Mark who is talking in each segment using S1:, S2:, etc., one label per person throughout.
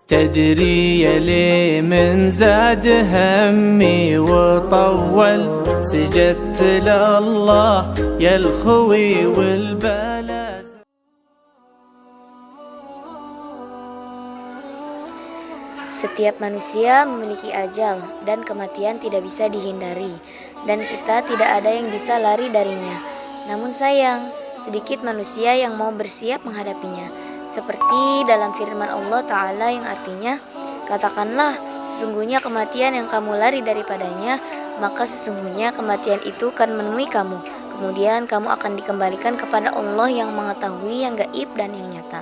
S1: تدري يا لي من زاد همي وطول سجدت لله يا الخوي والبلا.
S2: Setiap manusia memiliki ajal dan kematian tidak bisa dihindari, dan kita tidak ada yang bisa lari darinya. Namun sayang, sedikit manusia yang mau bersiap menghadapinya. Seperti dalam firman Allah Ta'ala yang artinya, katakanlah, sesungguhnya kematian yang kamu lari daripadanya, maka sesungguhnya kematian itu akan menemui kamu. Kemudian kamu akan dikembalikan kepada Allah yang mengetahui yang gaib dan yang nyata.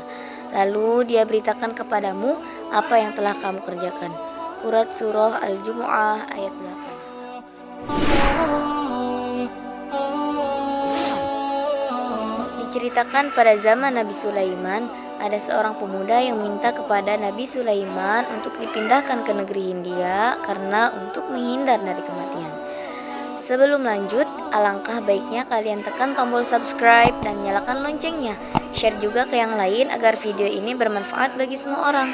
S2: Lalu dia beritakan kepadamu apa yang telah kamu kerjakan. Quran Surah Al-Jumu'ah ayat 8. Diceritakan pada zaman Nabi Sulaiman, ada seorang pemuda yang minta kepada Nabi Sulaiman untuk dipindahkan ke negeri Hindia karena untuk menghindar dari kematian. Sebelum lanjut, alangkah baiknya kalian tekan tombol subscribe dan nyalakan loncengnya. Share juga ke yang lain agar video ini bermanfaat bagi semua orang.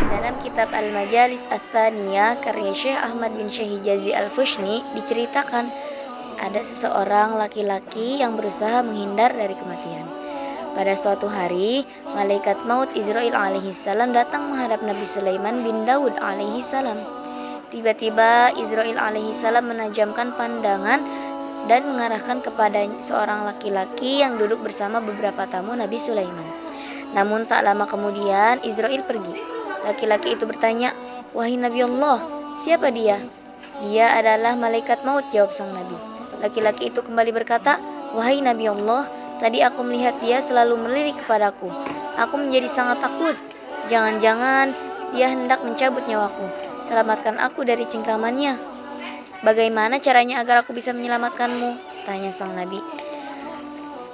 S2: Dalam kitab Al-Majalis Ats-Tsaniyah karya Syekh Ahmad bin Syekh Hijazi Al-Fushni diceritakan ada seseorang laki-laki yang berusaha menghindar dari kematian. Pada suatu hari, malaikat maut Israil alaihissalam datang menghadap Nabi Sulaiman bin Daud alaihissalam. Tiba-tiba Israil alaihissalam menajamkan pandangan dan mengarahkan kepada seorang laki-laki yang duduk bersama beberapa tamu Nabi Sulaiman. Namun tak lama kemudian Israil pergi. Laki-laki itu bertanya, "Wahai Nabi Allah, siapa dia?" "Dia adalah malaikat maut," jawab sang Nabi. Laki-laki itu kembali berkata, "Wahai Nabi Allah, tadi aku melihat dia selalu melirik kepadaku. Aku menjadi sangat takut. Jangan-jangan dia hendak mencabut nyawaku. Selamatkan aku dari cengkramannya." "Bagaimana caranya agar aku bisa menyelamatkanmu?" tanya sang Nabi.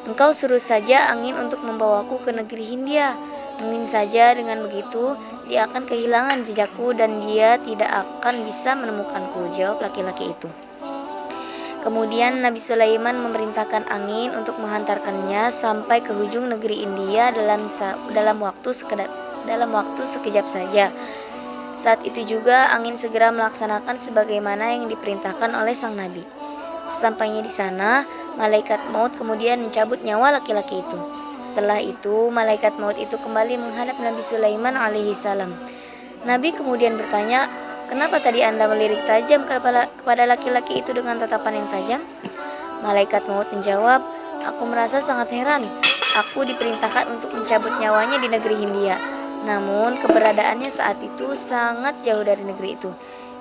S2: "Engkau suruh saja angin untuk membawaku ke negeri Hindia. Mungkin saja dengan begitu dia akan kehilangan jejakku dan dia tidak akan bisa menemukanku," jawab laki-laki itu. Kemudian Nabi Sulaiman memerintahkan angin untuk menghantarkannya sampai ke ujung negeri India dalam waktu sekejap saja. Saat itu juga angin segera melaksanakan sebagaimana yang diperintahkan oleh sang Nabi. Sesampainya di sana, malaikat maut kemudian mencabut nyawa laki-laki itu. Setelah itu, malaikat maut itu kembali menghadap Nabi Sulaiman alaihissalam. Nabi kemudian bertanya, "Kenapa tadi Anda melirik tajam kepada laki-laki itu dengan tatapan yang tajam?" Malaikat maut menjawab, "Aku merasa sangat heran. Aku diperintahkan untuk mencabut nyawanya di negeri Hindia. Namun keberadaannya saat itu sangat jauh dari negeri itu.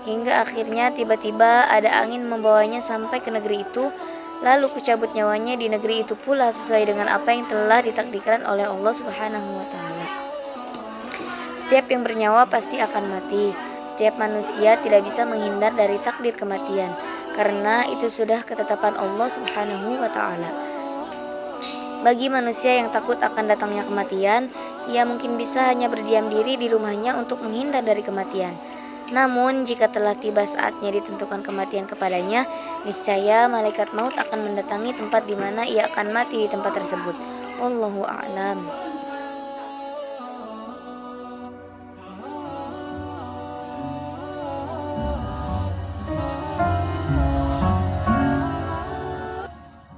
S2: Hingga akhirnya tiba-tiba ada angin membawanya sampai ke negeri itu. Lalu kucabut nyawanya di negeri itu pula sesuai dengan apa yang telah ditakdirkan oleh Allah Subhanahu wa Ta'ala." Setiap yang bernyawa pasti akan mati. Setiap manusia tidak bisa menghindar dari takdir kematian, karena itu sudah ketetapan Allah Subhanahu wa Ta'ala. Bagi manusia yang takut akan datangnya kematian, ia mungkin bisa hanya berdiam diri di rumahnya untuk menghindar dari kematian. Namun jika telah tiba saatnya ditentukan kematian kepadanya, niscaya malaikat maut akan mendatangi tempat di mana ia akan mati di tempat tersebut. Wallahu a'lam.